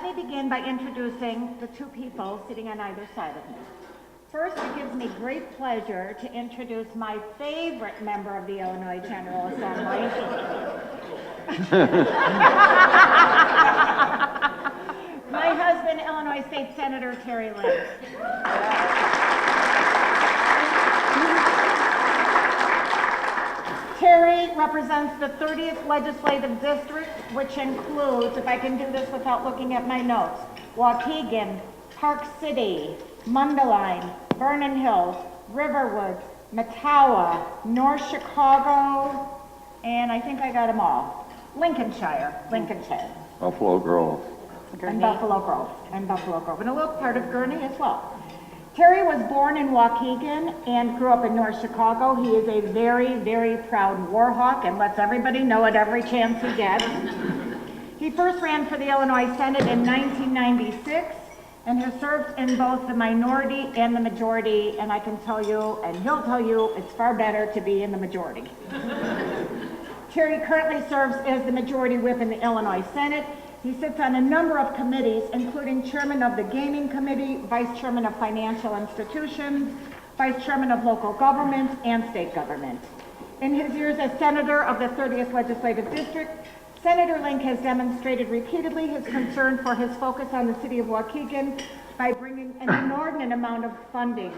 me begin by introducing the two people sitting on either side of me. First, it gives me great pleasure to introduce my favorite member of the Illinois General Assembly. My husband, Illinois State Senator Terry Lynn. Terry represents the 30th Legislative District, which includes, if I can do this without looking at my notes, Waukegan, Park City, Mundelein, Vernon Hills, Riverwood, Mattawa, North Chicago, and I think I got them all. Lincolnshire. Buffalo Grove. And Buffalo Grove, and a little part of Gurney as well. Terry was born in Waukegan and grew up in North Chicago. He is a very, very proud war hawk and lets everybody know it every chance he gets. He first ran for the Illinois Senate in 1996 and has served in both the minority and the majority, and I can tell you, and he'll tell you, it's far better to be in the majority. Terry currently serves as the majority whip in the Illinois Senate. He sits on a number of committees, including chairman of the Gaming Committee, vice chairman of financial institutions, vice chairman of local government and state government. In his years as senator of the 30th Legislative District, Senator Link has demonstrated repeatedly his concern for his focus on the city of Waukegan by bringing an inordinate amount of funding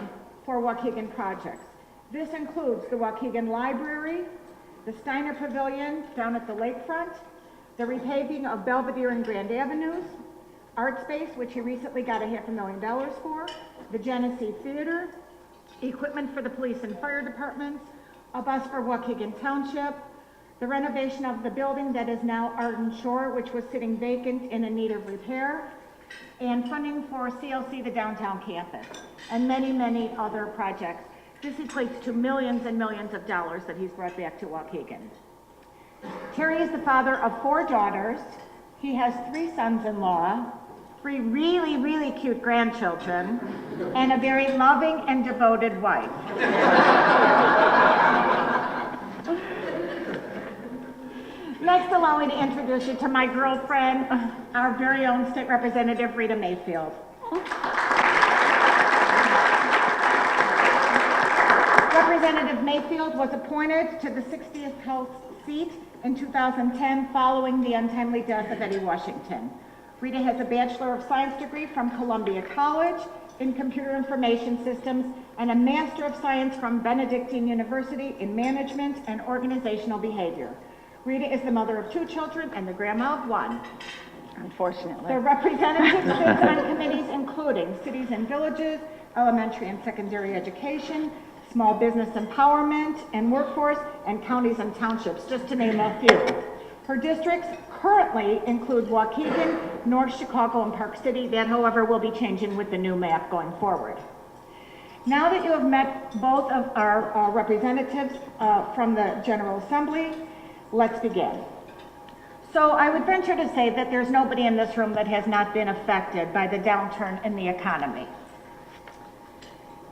for Waukegan projects. This includes the Waukegan Library, the Steiner Pavilion down at the lakefront, the repaving of Belvedere and Grand Avenues, Art Space, which he recently got $500,000 for, the Genesee Theater, equipment for the police and fire departments, a bus for Waukegan Township, the renovation of the building that is now Arden Shore, which was sitting vacant and in need of repair, and funding for CLC, the downtown campus, and many, many other projects. This equates to millions and millions of dollars that he's brought back to Waukegan. Terry is the father of 4 daughters. He has 3 sons-in-law, 3 really, really cute grandchildren, and a very loving and devoted wife. Next, allow me to introduce you to my girlfriend, our very own state representative, Rita Mayfield. Representative Mayfield was appointed to the 60th House seat in 2010 following the untimely death of Eddie Washington. Rita has a Bachelor of Science degree from Columbia College in Computer Information Systems and a Master of Science from Benedictine University in Management and Organizational Behavior. Rita is the mother of 2 children and the grandma of 1. Unfortunately. The representative sits on committees including Cities and Villages, Elementary and Secondary Education, Small Business Empowerment and Workforce, and Counties and Townships, just to name a few. Her districts currently include Waukegan, North Chicago, and Park City. That, however, will be changing with the new map going forward. Now that you have met both of our representatives from the General Assembly, let's begin. So I would venture to say that there's nobody in this room that has not been affected by the downturn in the economy.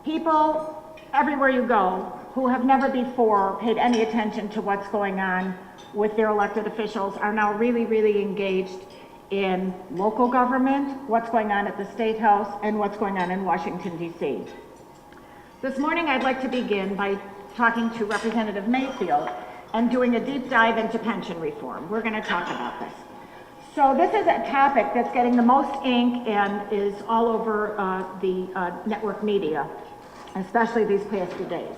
People everywhere you go who have never before paid any attention to what's going on with their elected officials are now really, really engaged in local government, what's going on at the State House, and what's going on in Washington, D.C. This morning, I'd like to begin by talking to Representative Mayfield and doing a deep dive into pension reform. We're going to talk about this. So this is a topic that's getting the most ink and is all over the network media, especially these past few days.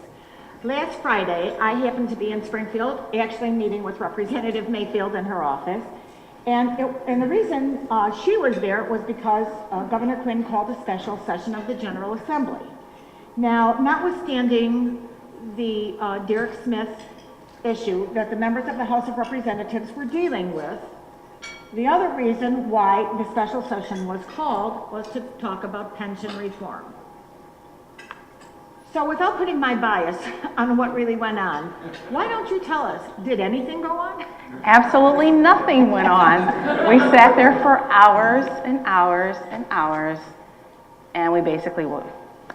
Last Friday, I happened to be in Springfield, actually meeting with Representative Mayfield in her office, and the reason she was there was because Governor Quinn called a special session of the General Assembly. Now, notwithstanding the Derek Smith issue that the members of the House of Representatives were dealing with, the other reason why the special session was called was to talk about pension reform. So without putting my bias on what really went on, why don't you tell us, did anything go on? Absolutely nothing went on. We sat there for hours and hours and hours, and we basically,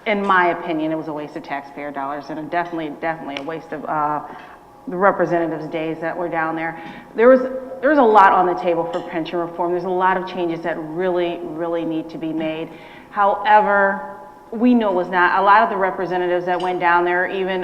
in my opinion, it was a waste of taxpayer dollars and definitely a waste of the representatives' days that were down there. There was a lot on the table for pension reform. There's a lot of changes that really need to be made. However, we knew it was not. A lot of the representatives that went down there, even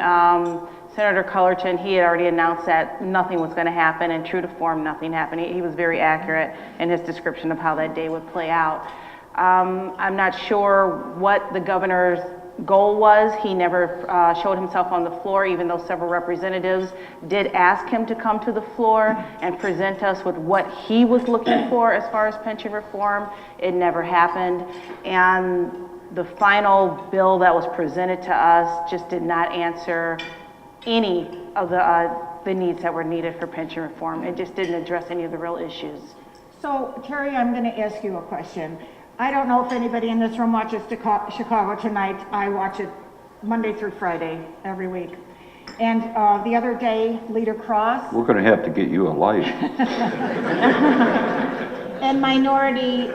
Senator Cullerton, he had already announced that nothing was going to happen, and true to form, nothing happened. He was very accurate in his description of how that day would play out. I'm not sure what the governor's goal was. He never showed himself on the floor, even though several representatives did ask him to come to the floor and present us with what he was looking for as far as pension reform. It never happened. And the final bill that was presented to us just did not answer any of the needs that were needed for pension reform. It just didn't address any of the real issues. So, Terry, I'm going to ask you a question. I don't know if anybody in this room watches Chicago Tonight. I watch it Monday through Friday every week. And the other day, Leader Cross We're going to have to get you a light. and Minority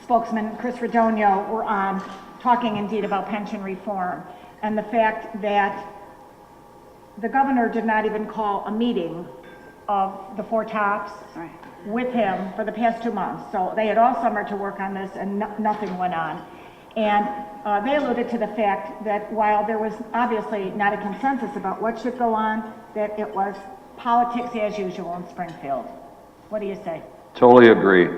spokesman Chris Radonio were on talking indeed about pension reform and the fact that the governor did not even call a meeting of the four tops with him for the past 2 months. So they had all summer to work on this and nothing went on. And they alluded to the fact that while there was obviously not a consensus about what should go on, that it was politics as usual in Springfield. What do you say? Totally agree.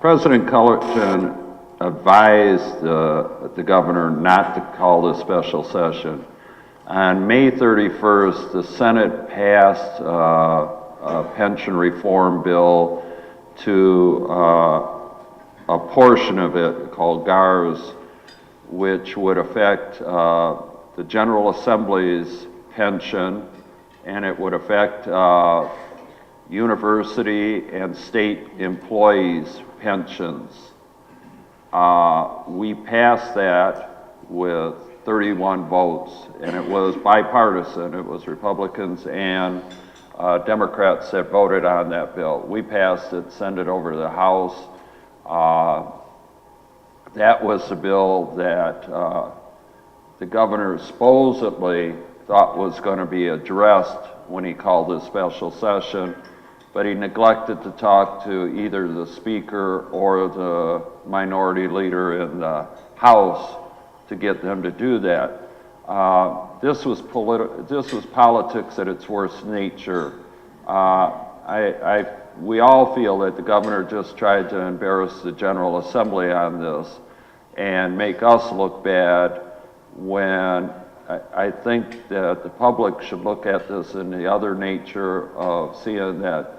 President Cullerton advised the governor not to call this special session. On May 31st, the Senate passed a pension reform bill to a portion of it called GARS, which would affect the General Assembly's pension, and it would affect university and state employees' pensions. We passed that with 31 votes, and it was bipartisan. It was Republicans and Democrats that voted on that bill. We passed it, sent it over to the House. That was the bill that the governor supposedly thought was going to be addressed when he called this special session, but he neglected to talk to either the speaker or the minority leader in the House to get them to do that. This was politics at its worst nature. We all feel that the governor just tried to embarrass the General Assembly on this and make us look bad, when I think that the public should look at this in the other nature of seeing that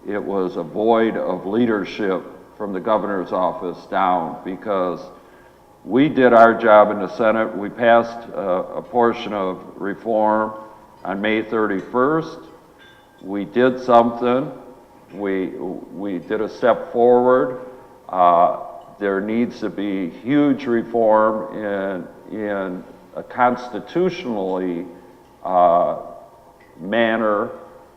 it was a void of leadership from the governor's office down, because we did our job in the Senate. We passed a portion of reform on May 31st. We did something. We did a step forward. There needs to be huge reform in a constitutionally manner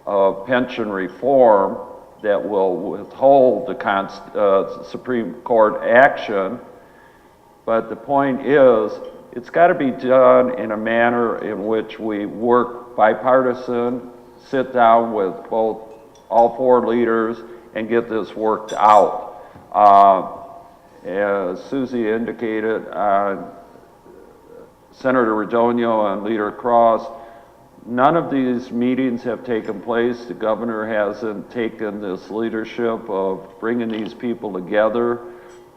of pension reform that will withhold the Supreme Court action. But the point is, it's got to be done in a manner in which we work bipartisan, sit down with all four leaders and get this worked out. As Susie indicated, Senator Radonio and Leader Cross, none of these meetings have taken place. The governor hasn't taken this leadership of bringing these people together.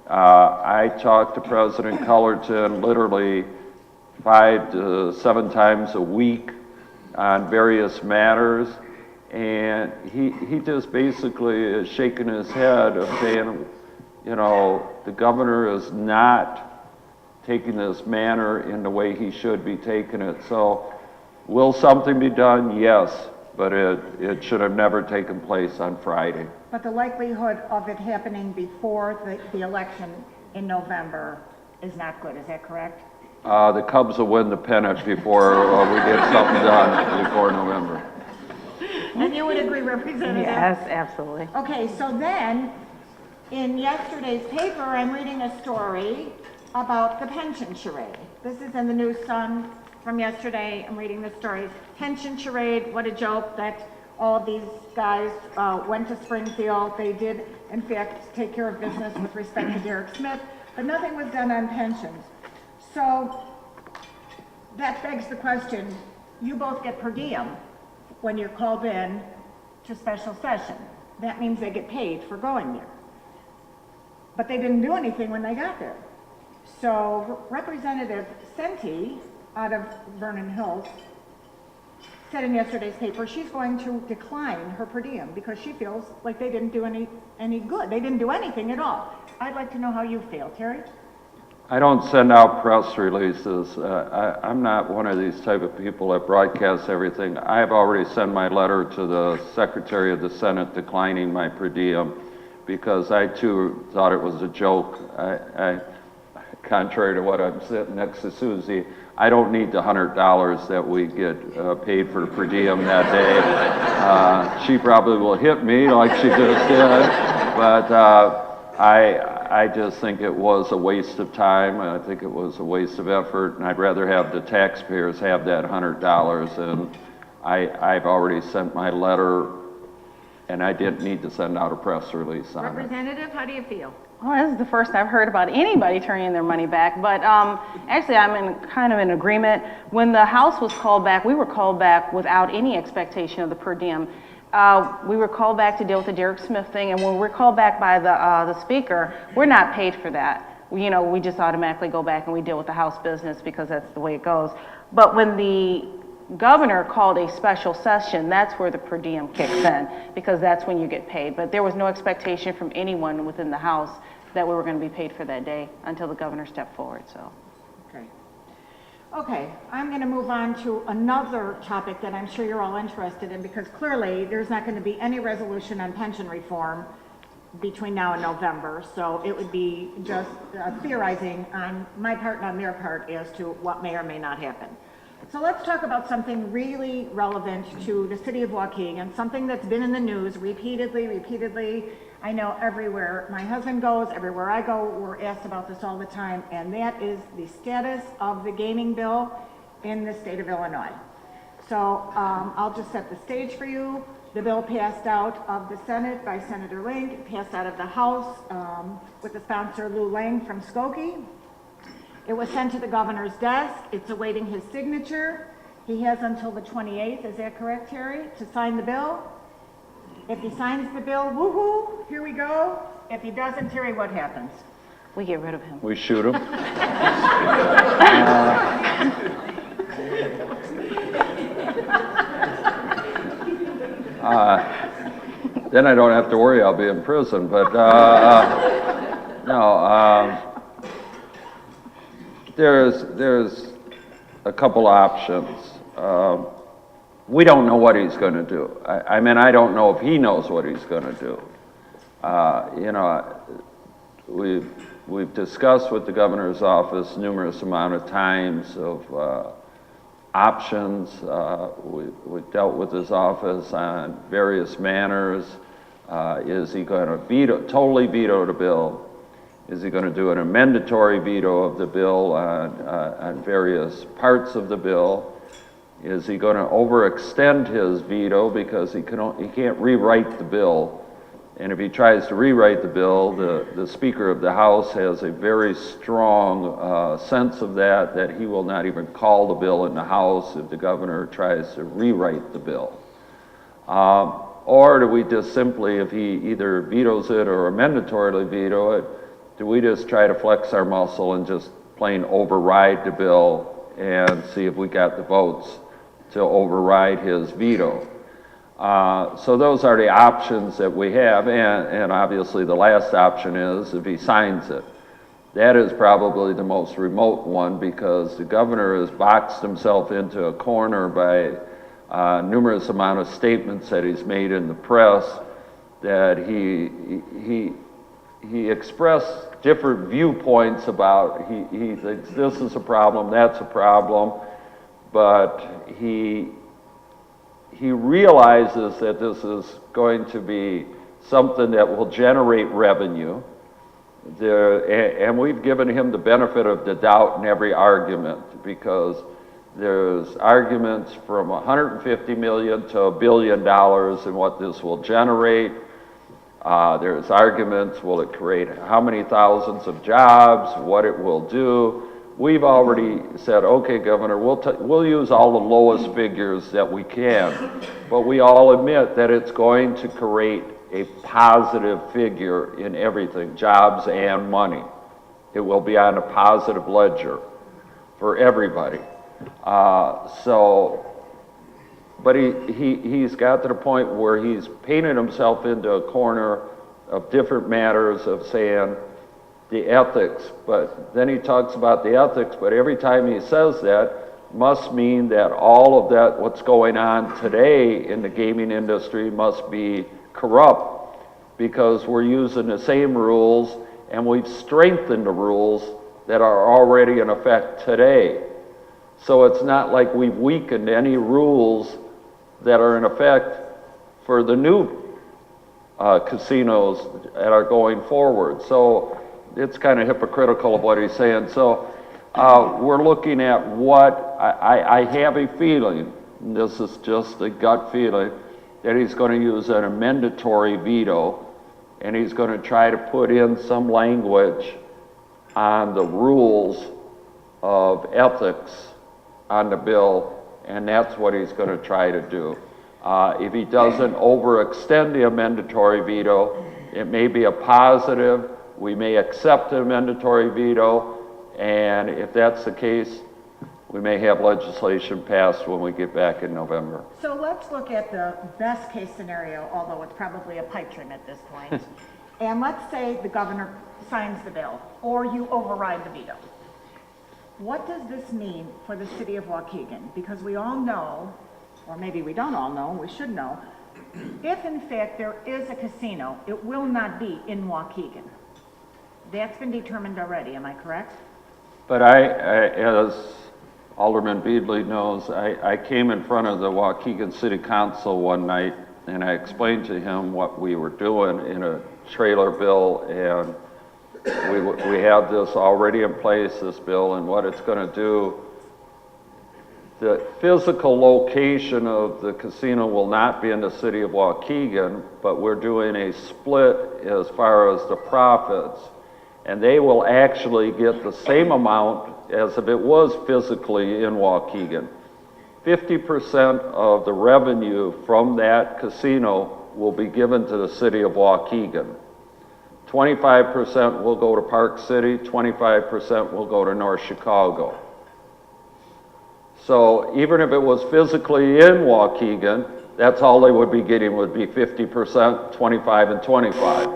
I talked to President Cullerton literally 5 to 7 times a week on various matters, and he just basically is shaking his head of saying, you know, the governor is not taking this manner in the way he should be taking it. So will something be done? Yes, but it should have never taken place on Friday. But the likelihood of it happening before the election in November is not good, is that correct? The Cubs will win the pennant before we get something done before November. And you would agree, Representative? Yes, absolutely. Okay, so then, in yesterday's paper, I'm reading a story about the pension charade. This is in the New Sun from yesterday. I'm reading the stories. Pension charade, what a joke that all of these guys went to Springfield. They did, in fact, take care of business with respect to Derek Smith, but nothing was done on pensions. So that begs the question, you both get per diem when you're called in to special session. That means they get paid for going there. But they didn't do anything when they got there. So Representative Senti out of Vernon Hills said in yesterday's paper she's going to decline her per diem because she feels like they didn't do any good. They didn't do anything at all. I'd like to know how you feel, Terry. I don't send out press releases. I'm not one of these type of people that broadcasts everything. I've already sent my letter to the Secretary of the Senate declining my per diem because I too thought it was a joke. Contrary to what I'm sitting next to Susie, I don't need the $100 that we get paid for per diem that day. She probably will hit me like she just did, but I just think it was a waste of time. I think it was a waste of effort, and I'd rather have the taxpayers have that $100. And I've already sent my letter, and I didn't need to send out a press release on it. Representative, how do you feel? Well, this is the first I've heard about anybody turning their money back, but actually I'm kind of in agreement. When the House was called back, we were called back without any expectation of the per diem. We were called back to deal with the Derek Smith thing, and when we're called back by the Speaker, we're not paid for that. We just automatically go back and we deal with the House business because that's the way it goes. But when the Governor called a special session, that's where the per diem kicks in, because that's when you get paid. But there was no expectation from anyone within the House that we were going to be paid for that day until the Governor stepped forward. So. Okay, I'm going to move on to another topic that I'm sure you're all interested in, because clearly there's not going to be any resolution on pension reform between now and November, so it would be just theorizing on my part and on their part as to what may or may not happen. So let's talk about something really relevant to the city of Waukegan, something that's been in the news repeatedly. I know everywhere my husband goes, everywhere I go, we're asked about this all the time, and that is the status of the gaming bill in the state of Illinois. So I'll just set the stage for you. The bill passed out of the Senate by Senator Link, it passed out of the House with the sponsor Lou Lang from Skokie. It was sent to the governor's desk. It's awaiting his signature. He has until the 28th, is that correct, Terry, to sign the bill? If he signs the bill, woohoo, here we go. If he doesn't, Terry, what happens? We get rid of him. We shoot him. Then I don't have to worry I'll be in prison, but no. There's a couple options. We don't know what he's going to do. I mean, I don't know if he knows what he's going to do. We've discussed with the governor's office numerous amount of times of options. We've dealt with his office on various manners. Is he going to totally veto the bill? Is he going to do an amendatory veto of the bill on various parts of the bill? Is he going to overextend his veto because he can't rewrite the bill? And if he tries to rewrite the bill, the Speaker of the House has a very strong sense of that he will not even call the bill in the House if the governor tries to rewrite the bill. Or do we just simply, if he either vetoes it or amendatorily veto it, do we just try to flex our muscle and just plain override the bill and see if we got the votes to override his veto? So those are the options that we have, and obviously the last option is if he signs it. That is probably the most remote one because the governor has boxed himself into a corner by numerous amount of statements that he's made in the press that he expressed different viewpoints about. He thinks this is a problem, that's a problem, but he realizes that this is going to be something that will generate revenue. And we've given him the benefit of the doubt in every argument because There's arguments from $150 million to $1 billion and what this will generate. There's arguments, will it create how many thousands of jobs, what it will do. We've already said, okay, Governor, we'll use all the lowest figures that we can, but we all admit that it's going to create a positive figure in everything, jobs and money. It will be on a positive ledger for everybody. But he's got to the point where he's painted himself into a corner of different matters of saying the ethics, but then he talks about the ethics, but every time he says that, must mean that all of that, what's going on today in the gaming industry must be corrupt, because we're using the same rules and we've strengthened the rules that are already in effect today. So it's not like we've weakened any rules that are in effect for the new casinos that are going forward. So it's kind of hypocritical of what he's saying. So we're looking at what I have a feeling, and this is just a gut feeling, that he's going to use an amendatory veto, and he's going to try to put in some language on the rules of ethics on the bill, and that's what he's going to try to do. If he doesn't overextend the amendatory veto, it may be a positive. We may accept the amendatory veto, and if that's the case, we may have legislation passed when we get back in November. So let's look at the best case scenario, although it's probably a pipe dream at this point. And let's say the governor signs the bill, or you override the veto. What does this mean for the city of Waukegan? Because we all know, or maybe we don't all know, we should know, if in fact there is a casino, it will not be in Waukegan. That's been determined already, am I correct? But as Alderman Beedley knows, I came in front of the Waukegan City Council one night and I explained to him what we were doing in a trailer bill, and we have this already in place, this bill, and what it's going to do. The physical location of the casino will not be in the city of Waukegan, but we're doing a split as far as the profits, and they will actually get the same amount as if it was physically in Waukegan. 50% of the revenue from that casino will be given to the city of Waukegan. 25% will go to Park City, 25% will go to North Chicago. So even if it was physically in Waukegan, that's all they would be getting, would be 50%, 25 and 25.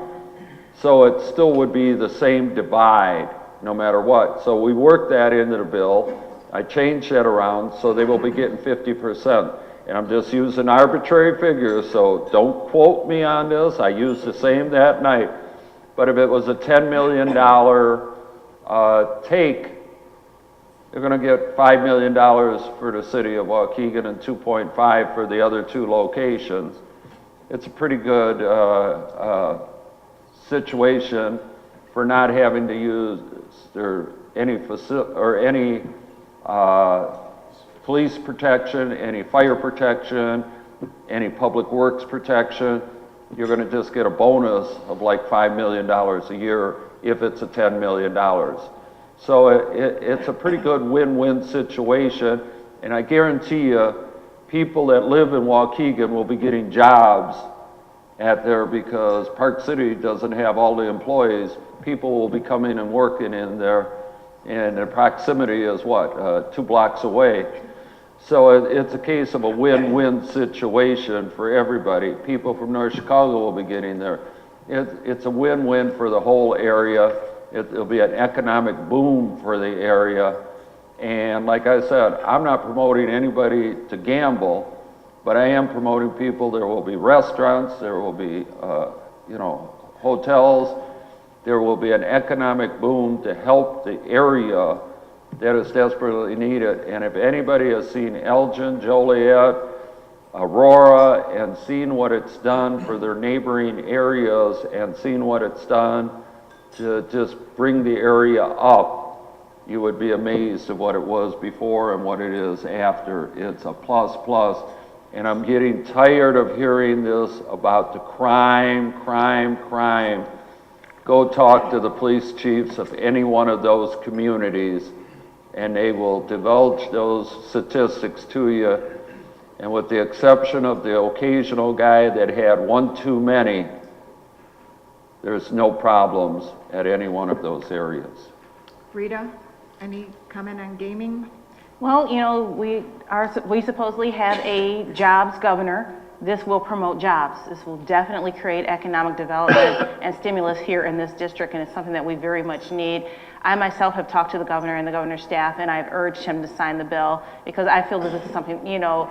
So it still would be the same divide no matter what. So we worked that into the bill. I changed that around so they will be getting 50%. And I'm just using arbitrary figures, so don't quote me on this. I used the same that night. But if it was a $10 million take, they're going to get $5 million for the city of Waukegan and 2.5 for the other two locations. It's a pretty good situation for not having to use any police protection, any fire protection, any public works protection. You're going to just get a bonus of like $5 million a year if it's a $10 million. So it's a pretty good win-win situation, and I guarantee you, people that live in Waukegan will be getting jobs at there because Park City doesn't have all the employees. People will be coming and working in there, and the proximity is what, 2 blocks away. So it's a case of a win-win situation for everybody. People from North Chicago will be getting there. It's a win-win for the whole area. It'll be an economic boom for the area. And like I said, I'm not promoting anybody to gamble, but I am promoting people. There will be restaurants, there will be, hotels. There will be an economic boom to help the area that is desperately needed. And if anybody has seen Elgin, Joliet, Aurora, and seen what it's done for their neighboring areas and seen what it's done to just bring the area up, you would be amazed at what it was before and what it is after. It's a plus plus. And I'm getting tired of hearing this about the crime. Go talk to the police chiefs of any one of those communities, and they will divulge those statistics to you. And with the exception of the occasional guy that had one too many, there's no problems at any one of those areas. Rita, any comment on gaming? Well, you know, we supposedly have a jobs governor. This will promote jobs. This will definitely create economic development and stimulus here in this district, and it's something that we very much need. I myself have talked to the governor and the governor's staff, and I've urged him to sign the bill because I feel that this is something, you know,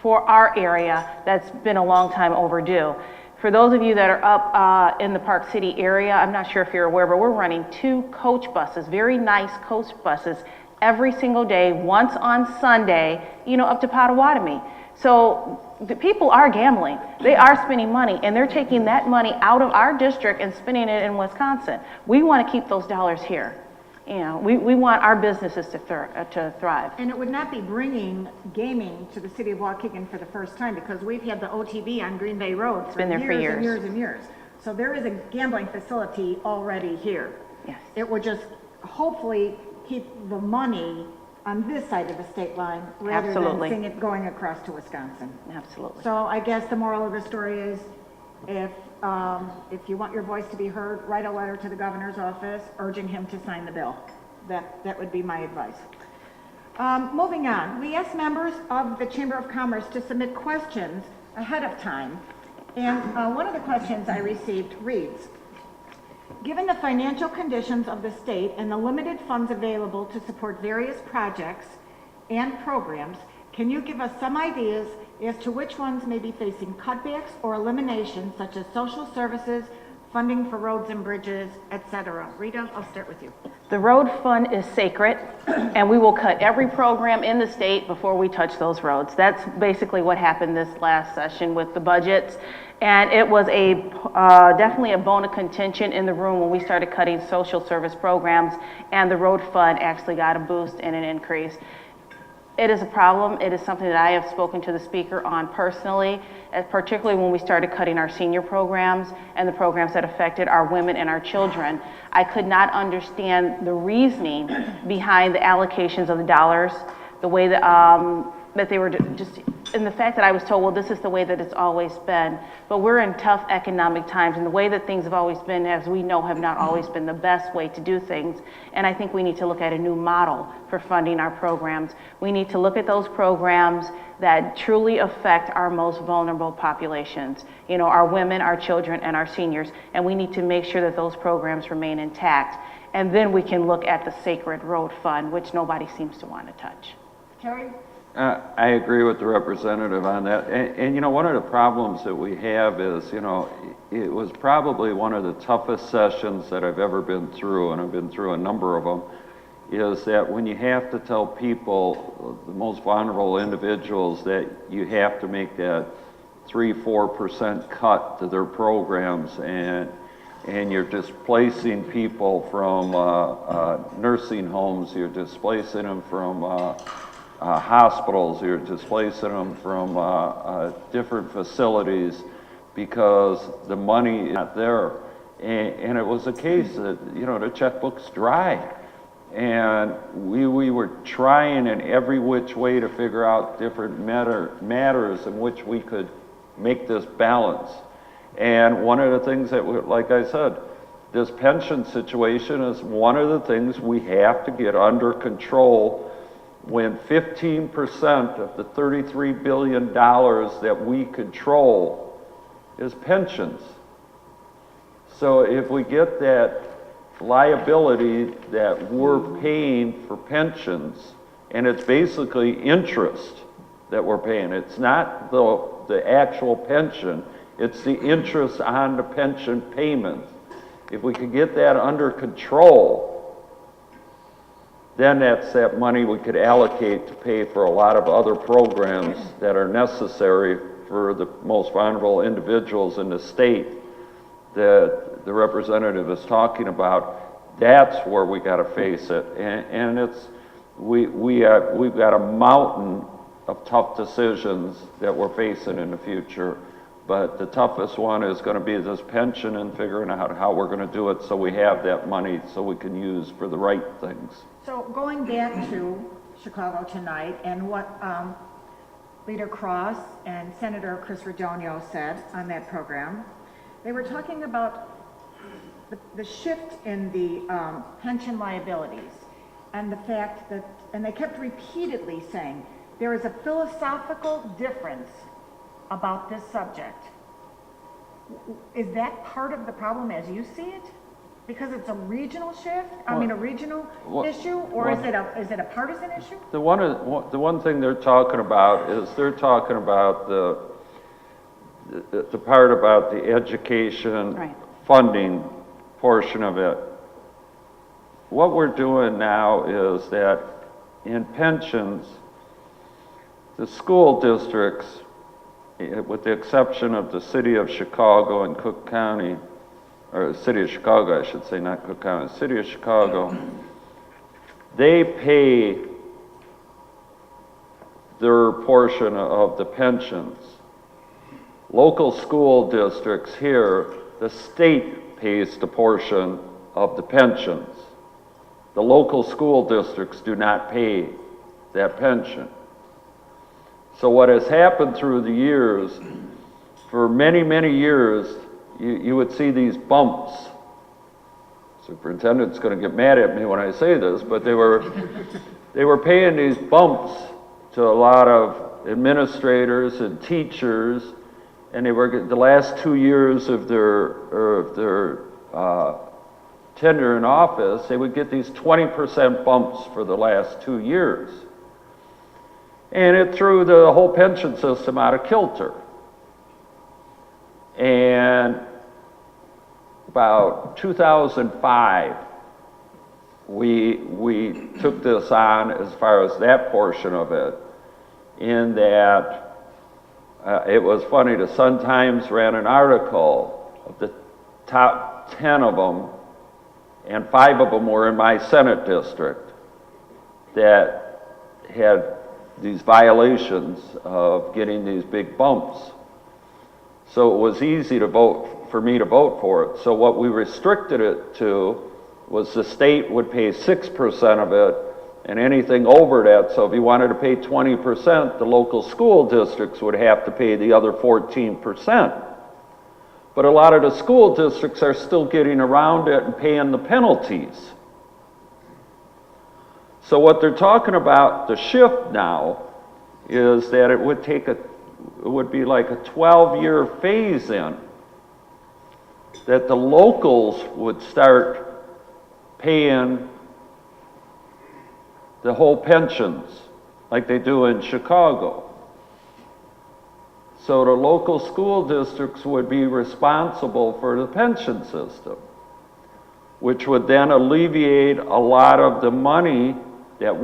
for our area that's been a long time overdue. For those of you that are up in the Park City area, I'm not sure if you're aware, but we're running 2 coach buses, very nice coach buses, every single day, once on Sunday, you know, up to Potawatomi. So the people are gambling. They are spending money, and they're taking that money out of our district and spending it in Wisconsin. We want to keep those dollars here. You know, we want our businesses to thrive. And it would not be bringing gaming to the city of Waukegan for the first time, because we've had the OTB on Green Bay Road for been there for years and years and years. So there is a gambling facility already here. Yes. It would just hopefully keep the money on this side of the state line rather Absolutely. than seeing it going across to Wisconsin. Absolutely. So I guess the moral of the story is if you want your voice to be heard, write a letter to the governor's office urging him to sign the bill. That would be my advice. Moving on, we asked members of the Chamber of Commerce to submit questions ahead of time. And one of the questions I received reads, given the financial conditions of the state and the limited funds available to support various projects and programs, can you give us some ideas as to which ones may be facing cutbacks or eliminations, such as social services, funding for roads and bridges, etc.? Rita, I'll start with you. The road fund is sacred, and we will cut every program in the state before we touch those roads. That's basically what happened this last session with the budgets. And it was definitely a bone of contention in the room when we started cutting social service programs, and the road fund actually got a boost and an increase. It is a problem. It is something that I have spoken to the speaker on personally, particularly when we started cutting our senior programs and the programs that affected our women and our children. I could not understand the reasoning behind the allocations of the dollars, the way that they were just, and the fact that I was told, well, this is the way that it's always been. But we're in tough economic times, and the way that things have always been, as we know, have not always been the best way to do things. And I think we need to look at a new model for funding our programs. We need to look at those programs that truly affect our most vulnerable populations, you know, our women, our children, and our seniors. And we need to make sure that those programs remain intact. And then we can look at the sacred road fund, which nobody seems to want to touch. Terry? I agree with the representative on that. And you know, one of the problems that we have is, you know, it was probably one of the toughest sessions that I've ever been through, and I've been through a number of them, is that when you have to tell people, the most vulnerable individuals, that you have to make that 3-4% cut to their programs, and you're displacing people from nursing homes, you're displacing them from hospitals, you're displacing them from different facilities because the money is not there. And it was a case that, you know, the checkbook's dry. And we were trying in every which way to figure out different matters in which we could make this balance. And one of the things that, like I said, this pension situation is one of the things we have to get under control when 15% of the $33 billion that we control is pensions. So if we get that liability that we're paying for pensions, and it's basically interest that we're paying, it's not the actual pension, it's the interest on the pension payments. If we could get that under control, then that's that money we could allocate to pay for a lot of other programs that are necessary for the most vulnerable individuals in the state that the representative is talking about. That's where we got to face it, and we've got a mountain of tough decisions that we're facing in the future. But the toughest one is going to be this pension and figuring out how we're going to do it so we have that money so we can use for the right things. So going back to Chicago tonight and what Leader Cross and Senator Chris Radonio said on that program, they were talking about the shift in the pension liabilities and the fact that, and they kept repeatedly saying, there is a philosophical difference about this subject. Is that part of the problem as you see it? Because it's a regional shift, a regional issue, or is it a partisan issue? The one thing they're talking about is they're talking about the part about the education funding portion of it. What we're doing now is that in pensions, the school districts, with the exception of the city of Chicago and Cook County, or the city of Chicago, I should say, not Cook County, the city of Chicago, they pay their portion of the pensions. Local school districts here, the state pays the portion of the pensions. The local school districts do not pay that pension. So what has happened through the years, for many, many years, you would see these bumps. Superintendent's going to get mad at me when I say this, but they were paying these bumps to a lot of administrators and teachers, and they were the last 2 years of their tenure in office, they would get these 20% bumps for the last 2 years. And it threw the whole pension system out of kilter. And about 2005, we took this on as far as that portion of it, in that it was funny, the Sun-Times ran an article of the top 10 of them, and 5 of them were in my Senate district that had these violations of getting these big bumps. So it was easy for me to vote for it. So what we restricted it to was the state would pay 6% of it, and anything over that, so if you wanted to pay 20%, the local school districts would have to pay the other 14%. But a lot of the school districts are still getting around it and paying the penalties. So what they're talking about, the shift now, is that it would be like a 12-year phase in, that the locals would start paying the whole pensions like they do in Chicago. So the local school districts would be responsible for the pension system, which would then alleviate a lot of the money that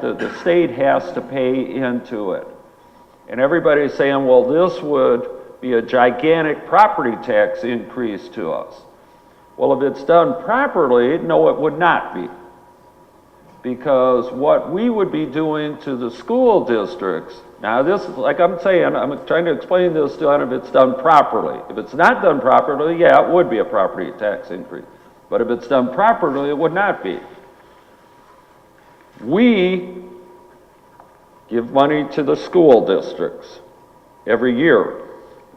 the state has to pay into it. And everybody's saying, well, this would be a gigantic property tax increase to us. Well, if it's done properly, no, it would not be. Because what we would be doing to the school districts, now this, like I'm saying, I'm trying to explain this to them if it's done properly. If it's not done properly, yeah, it would be a property tax increase. But if it's done properly, it would not be. We give money to the school districts every year.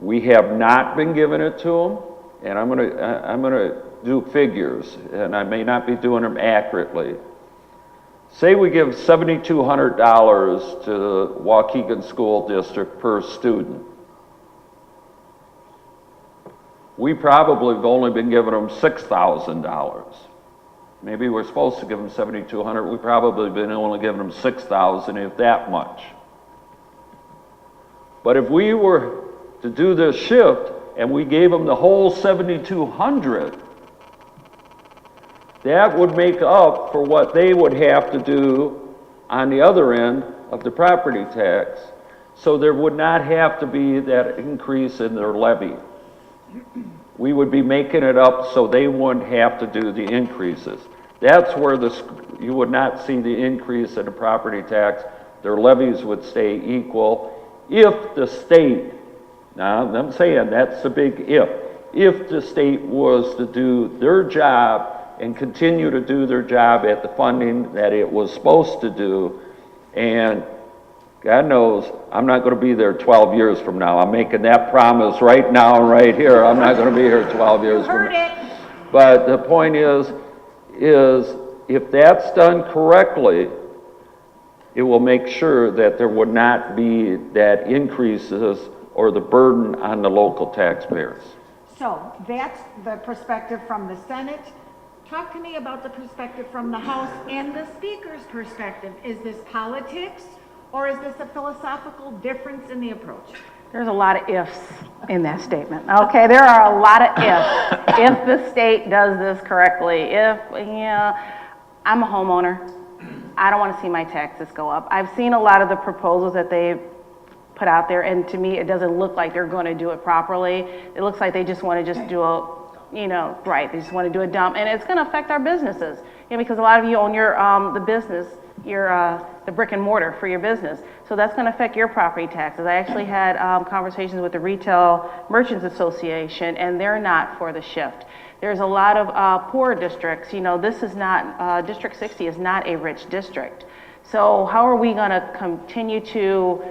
We have not been giving it to them, and I'm gonna do figures, and I may not be doing them accurately. Say we give $7,200 to the Waukegan School District per student. We probably have only been giving them $6,000. Maybe we're supposed to give them $7,200. We probably been only giving them $6,000, if that much. But if we were to do this shift and we gave them the whole $7,200, that would make up for what they would have to do on the other end of the property tax. So there would not have to be that increase in their levy. we would be making it up so they wouldn't have to do the increases. That's where you would not see the increase in the property tax. Their levies would stay equal if the state, now I'm saying that's the big if the state was to do their job and continue to do their job at the funding that it was supposed to do, and God knows, I'm not going to be there 12 years from now. I'm making that promise right now, right here. I'm not going to be here 12 years from now. But the point is if that's done correctly, it will make sure that there would not be that increases or the burden on the local taxpayers. So that's the perspective from the Senate. Talk to me about the perspective from the House and the Speaker's perspective. Is this politics or is this a philosophical difference in the approach? There's a lot of ifs in that statement. Okay, there are a lot of ifs. If the state does this correctly, I'm a homeowner. I don't want to see my taxes go up. I've seen a lot of the proposals that they've put out there, and to me, it doesn't look like they're going to do it properly. It looks like they just want to just do they just want to do a dump, and it's going to affect our businesses. Because a lot of you own your the business, the brick and mortar for your business, so that's going to affect your property taxes. I actually had conversations with the Retail Merchants Association, and they're not for the shift. There's a lot of poor districts. This is not District 60 is not a rich district. So how are we going to continue to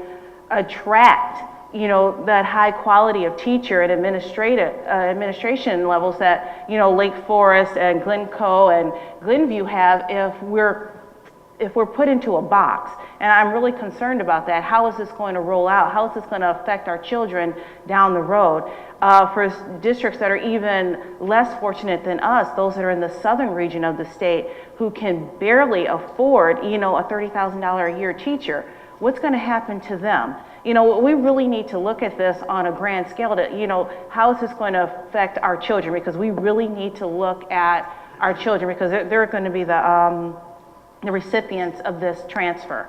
attract that high quality of teacher and administration levels that Lake Forest and Glencoe and Glenview have if we're put into a box? And I'm really concerned about that. How is this going to roll out? How is this going to affect our children down the road? For districts that are even less fortunate than us, those that are in the southern region of the state who can barely afford a $30,000 a year teacher, what's going to happen to them? We really need to look at this on a grand scale to, how is this going to affect our children? Because we really need to look at our children, because they're going to be the recipients of this transfer.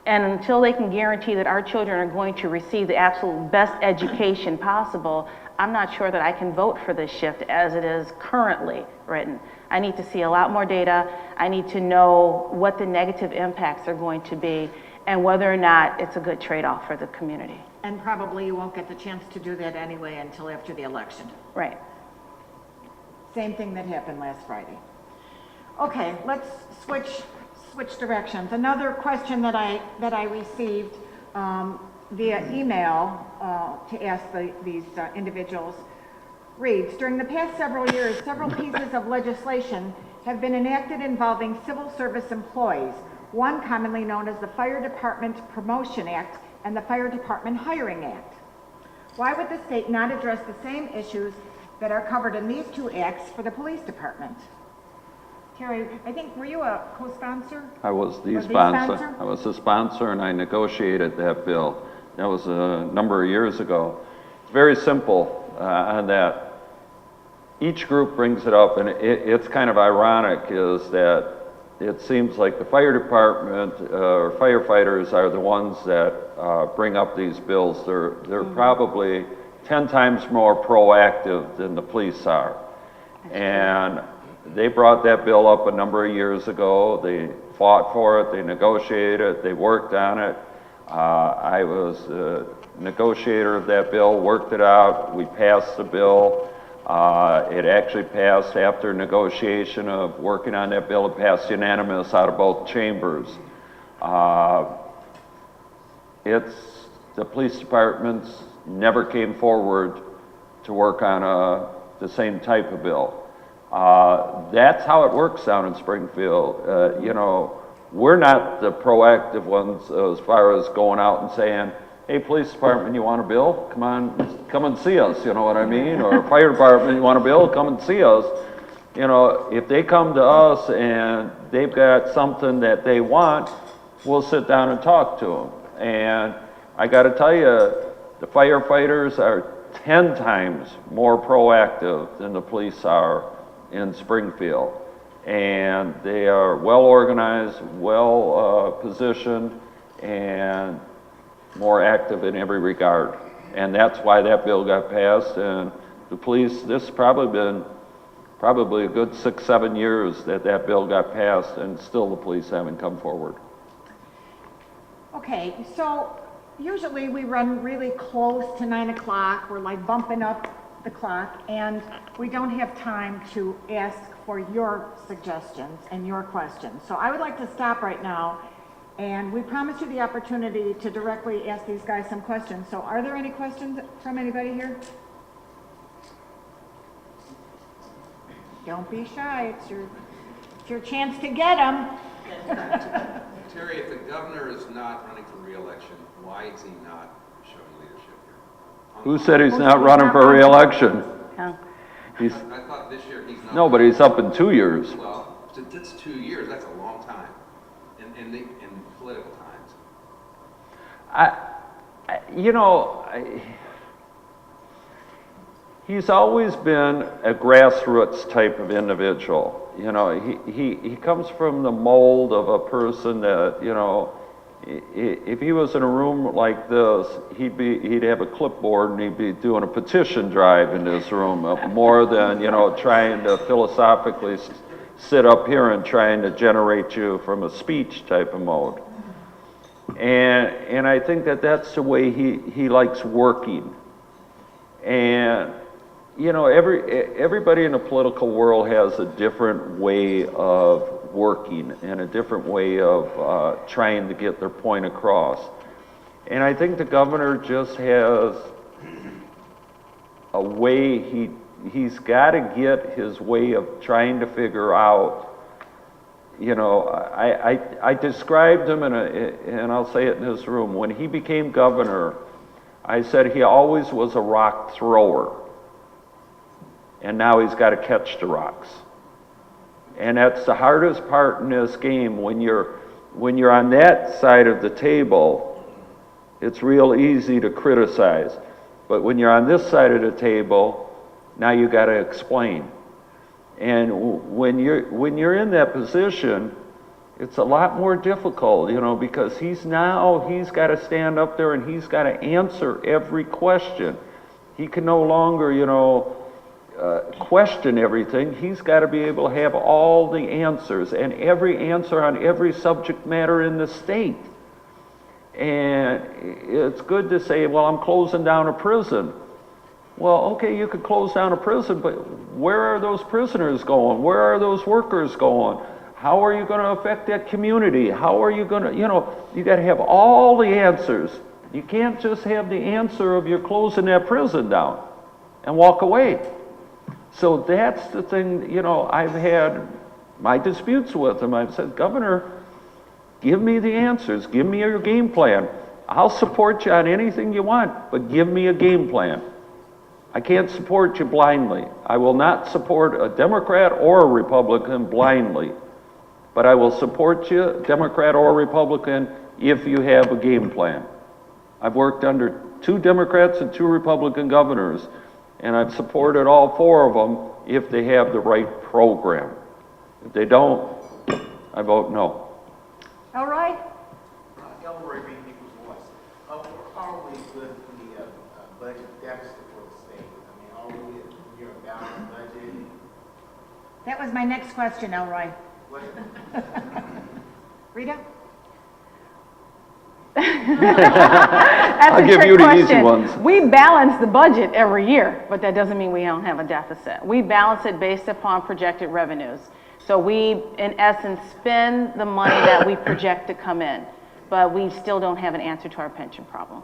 And until they can guarantee that our children are going to receive the absolute best education possible, I'm not sure that I can vote for this shift as it is currently written. I need to see a lot more data. I need to know what the negative impacts are going to be and whether or not it's a good trade-off for the community. And probably you won't get the chance to do that anyway until after the election. Right. Same thing that happened last Friday. Okay, let's switch directions. Another question that I received via email to ask these individuals reads, during the past several years, several pieces of legislation have been enacted involving civil service employees, one commonly known as the Fire Department Promotion Act and the Fire Department Hiring Act. Why would the state not address the same issues that are covered in these two acts for the police department? Terry, I think, were you a co-sponsor? I was the sponsor. I was the sponsor, and I negotiated that bill. That was a number of years ago. It's very simple on that. Each group brings it up, and it's kind of ironic is that it seems like the fire department or firefighters are the ones that bring up these bills. They're probably 10 times more proactive than the police are. And they brought that bill up a number of years ago. They fought for it, they negotiated it, they worked on it. I was a negotiator of that bill, worked it out, we passed the bill. It actually passed after negotiation of working on that bill. It passed unanimous out of both chambers. The police departments never came forward to work on the same type of bill. That's how it works down in Springfield. We're not the proactive ones as far as going out and saying, hey, police department, you want a bill? Come and see us, you know what I mean? Or fire department, you want a bill? Come and see us. If they come to us and they've got something that they want, we'll sit down and talk to them. And I got to tell you, the firefighters are 10 times more proactive than the police are in Springfield. And they are well organized, well positioned, and more active in every regard. And that's why that bill got passed, and the police, this has probably been a good 6-7 years that bill got passed, and still the police haven't come forward. Okay, so usually we run really close to 9 o'clock. We're like bumping up the clock, and we don't have time to ask for your suggestions and your questions. So I would like to stop right now, and we promised you the opportunity to directly ask these guys some questions. So are there any questions from anybody here? Don't be shy, it's your chance to get them. Terry, if the governor is not running for re-election, why is he not showing leadership here? Who said he's not running for re-election? No. He's, I thought this year he's not. no, but he's up in 2 years. Well, that's 2 years, that's a long time in political times. He's always been a grassroots type of individual. You know, he comes from the mold of a person that, you know, if he was in a room like this, he'd have a clipboard and he'd be doing a petition drive in this room more than, you know, trying to philosophically sit up here and trying to generate you from a speech type of mode. And I think that's the way he likes working. And you know, everybody in the political world has a different way of working and a different way of trying to get their point across. And I think the governor just has a way, he's got to get his way of trying to figure out, you know, I described him and I'll say it in this room, when he became governor, I said he always was a rock thrower. And now he's got to catch the rocks. And that's the hardest part in this game. When you're on that side of the table, it's real easy to criticize. But when you're on this side of the table, now you got to explain. And when you're in that position, it's a lot more difficult, you know, because he's got to stand up there and he's got to answer every question. He can no longer, you know, question everything. He's got to be able to have all the answers and every answer on every subject matter in the state. And it's good to say, well, I'm closing down a prison. Well, okay, you could close down a prison, but where are those prisoners going? Where are those workers going? How are you going to affect that community? How are you going to, you know, you got to have all the answers. You can't just have the answer of you're closing that prison down and walk away. So that's the thing, you know, I've had my disputes with him. I've said, Governor, give me the answers. Give me your game plan. I'll support you on anything you want, but give me a game plan. I can't support you blindly. I will not support a Democrat or a Republican blindly, but I will support you, Democrat or Republican, if you have a game plan. I've worked under 2 Democrats and 2 Republican governors, and I've supported all 4 of them if they have the right program. If they don't, I vote no. All right? Elroy Reed, People's Voice. We're always with the budget deficit for the state. I mean, are we near a balanced budget? That was my next question, Elroy. What? Rita? I'll give you the easy ones. We balance the budget every year, but that doesn't mean we don't have a deficit. We balance it based upon projected revenues. So we, in essence, spend the money that we project to come in, but we still don't have an answer to our pension problem.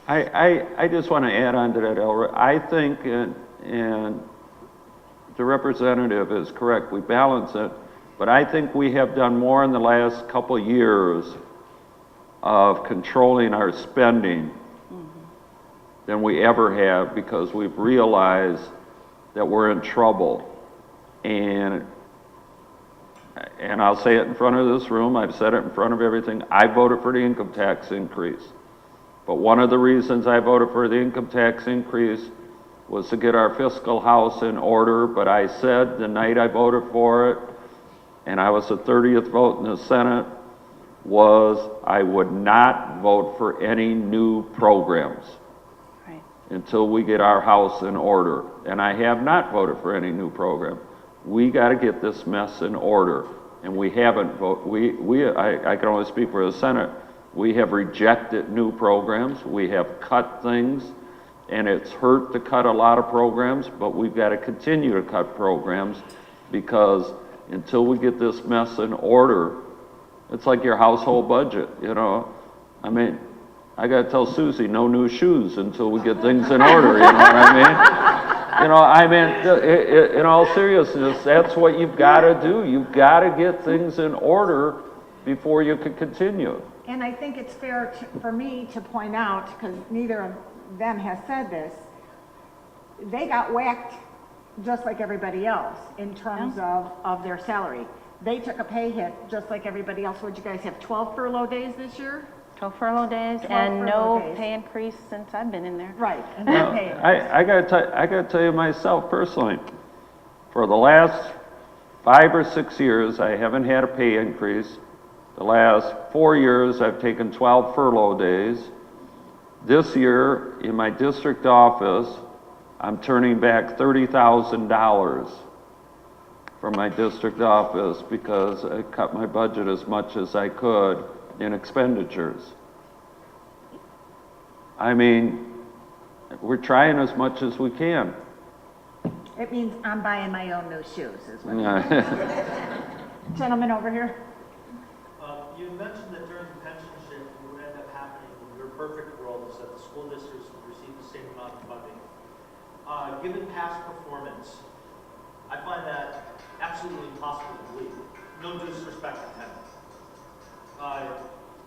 I just want to add on to that, Elroy. I think, and the representative is correct, we balance it, but I think we have done more in the last couple of years of controlling our spending than we ever have, because we've realized that we're in trouble. And I'll say it in front of this room, I've said it in front of everything, I voted for the income tax increase. But one of the reasons I voted for the income tax increase was to get our fiscal house in order, but I said the night I voted for it, and I was the 30th vote in the Senate, was I would not vote for any new programs. Right. until we get our house in order. And I have not voted for any new program. We got to get this mess in order. And we haven't voted, I can only speak for the Senate, we have rejected new programs, we have cut things, and it's hurt to cut a lot of programs, but we've got to continue to cut programs because until we get this mess in order, it's like your household budget, you know? I mean, I got to tell Susie, no new shoes until we get things in order, you know what I mean? You know, I mean, in all seriousness, that's what you've got to do. You've got to get things in order before you can continue. And I think it's fair for me to point out, because neither of them has said this, they got whacked just like everybody else in terms of their salary. They took a pay hit just like everybody else. Would you guys have 12 furlough days this year? 12 furlough days 12 and no furlough days. pay increase since I've been in there. Right, and no pay. I gotta tell you myself personally, for the last 5 or 6 years, I haven't had a pay increase. The last 4 years, I've taken 12 furlough days. This year, in my district office, I'm turning back $30,000 from my district office because I cut my budget as much as I could in expenditures. I mean, we're trying as much as we can. It means I'm buying my own new shoes, is what it means. Gentleman over here. You mentioned that during the pension shift, what would end up happening in your perfect world is that the school districts would receive the same amount of funding. Given past performance, I find that absolutely impossible to believe. No disrespect to them. I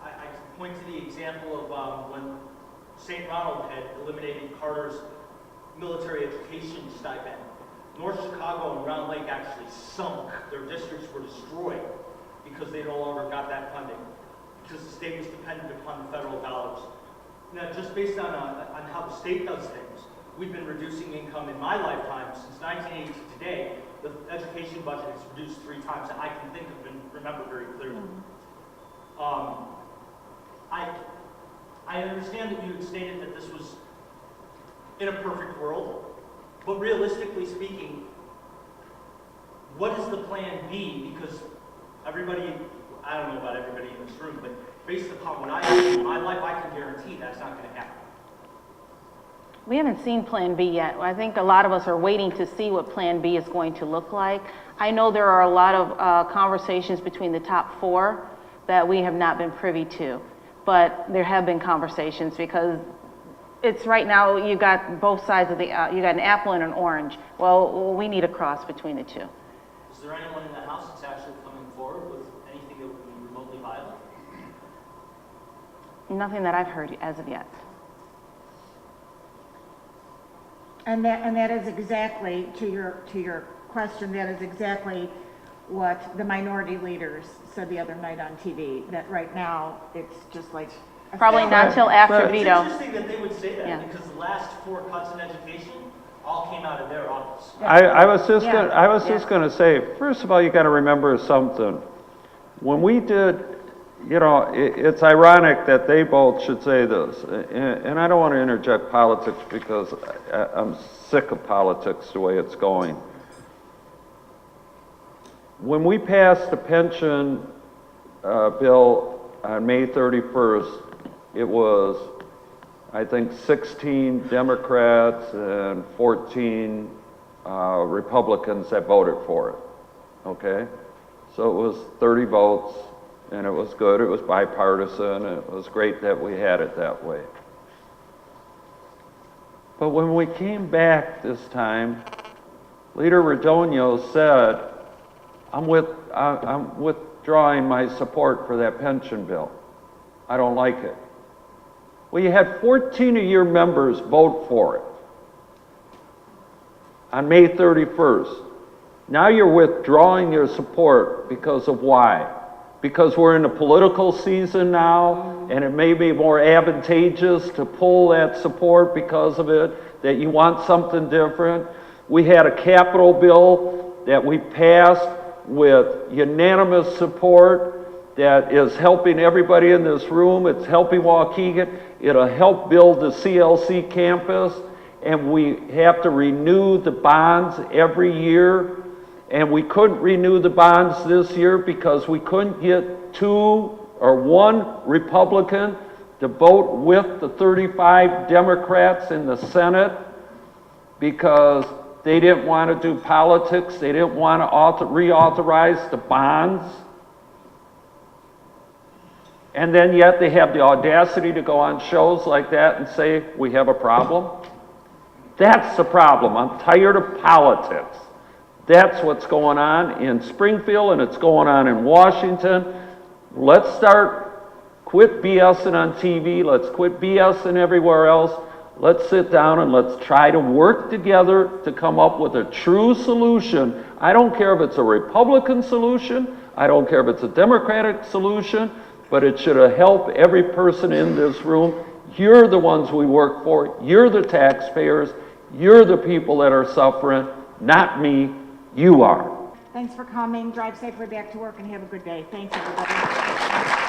can point to the example of when St. Ronald had eliminated Carter's military education stipend. North Chicago and Round Lake actually sunk. Their districts were destroyed because they no longer got that funding, because the state was dependent upon the federal dollars. Now, just based on how the state does things, we've been reducing income in my lifetime since 1980 to today. The education budget is reduced 3 times that I can think of and remember very clearly. I understand that you had stated that this was in a perfect world, but realistically speaking, what is the plan B? Because everybody, I don't know about everybody in this room, but based upon what I see in my life, I can guarantee that's not going to happen. We haven't seen Plan B yet. I think a lot of us are waiting to see what Plan B is going to look like. I know there are a lot of conversations between the top 4 that we have not been privy to, but there have been conversations because it's right now you got both sides of the, you got an apple and an orange. Well, we need a cross between the 2. Is there anyone in the House that's actually coming forward with anything that would be remotely viable? Nothing that I've heard as of yet. And that is exactly, to your question, that is exactly what the minority leaders said the other night on TV, that right now it's just like a Probably not till after It's veto. interesting that they would say that, Yeah. because the last 4 cuts in education all came out of their office. I was just Yeah. gonna, going to say, first of all, you got to remember something. When we did, you know, it's ironic that they both should say this, and I don't want to interject politics because I'm sick of politics the way it's going. When we passed the pension bill on May 31st, it was, I think, 16 Democrats and 14 Republicans that voted for it, okay? So it was 30 votes, and it was good, it was bipartisan, and it was great that we had it that way. But when we came back this time, Leader Radonio said, I'm withdrawing my support for that pension bill. I don't like it. Well, you had 14 of your members vote for it on May 31st. Now you're withdrawing your support because of why? Because we're in a political season now, and it may be more advantageous to pull that support because of it, that you want something different. We had a capital bill that we passed with unanimous support that is helping everybody in this room. It's helping Waukegan. It'll help build the CLC campus. and we have to renew the bonds every year, and we couldn't renew the bonds this year because we couldn't get 2 or 1 Republican to vote with the 35 Democrats in the Senate because they didn't want to do politics, they didn't want to reauthorize the bonds. And then yet they have the audacity to go on shows like that and say, we have a problem. That's the problem. I'm tired of politics. That's what's going on in Springfield and it's going on in Washington. Let's quit BSing on TV. Let's quit BSing everywhere else. Let's sit down and let's try to work together to come up with a true solution. I don't care if it's a Republican solution. I don't care if it's a Democratic solution, but it should help every person in this room. You're the ones we work for. You're the taxpayers. You're the people that are suffering, not me. You are. Thanks for coming. Drive safely back to work and have a good day. Thanks, everybody.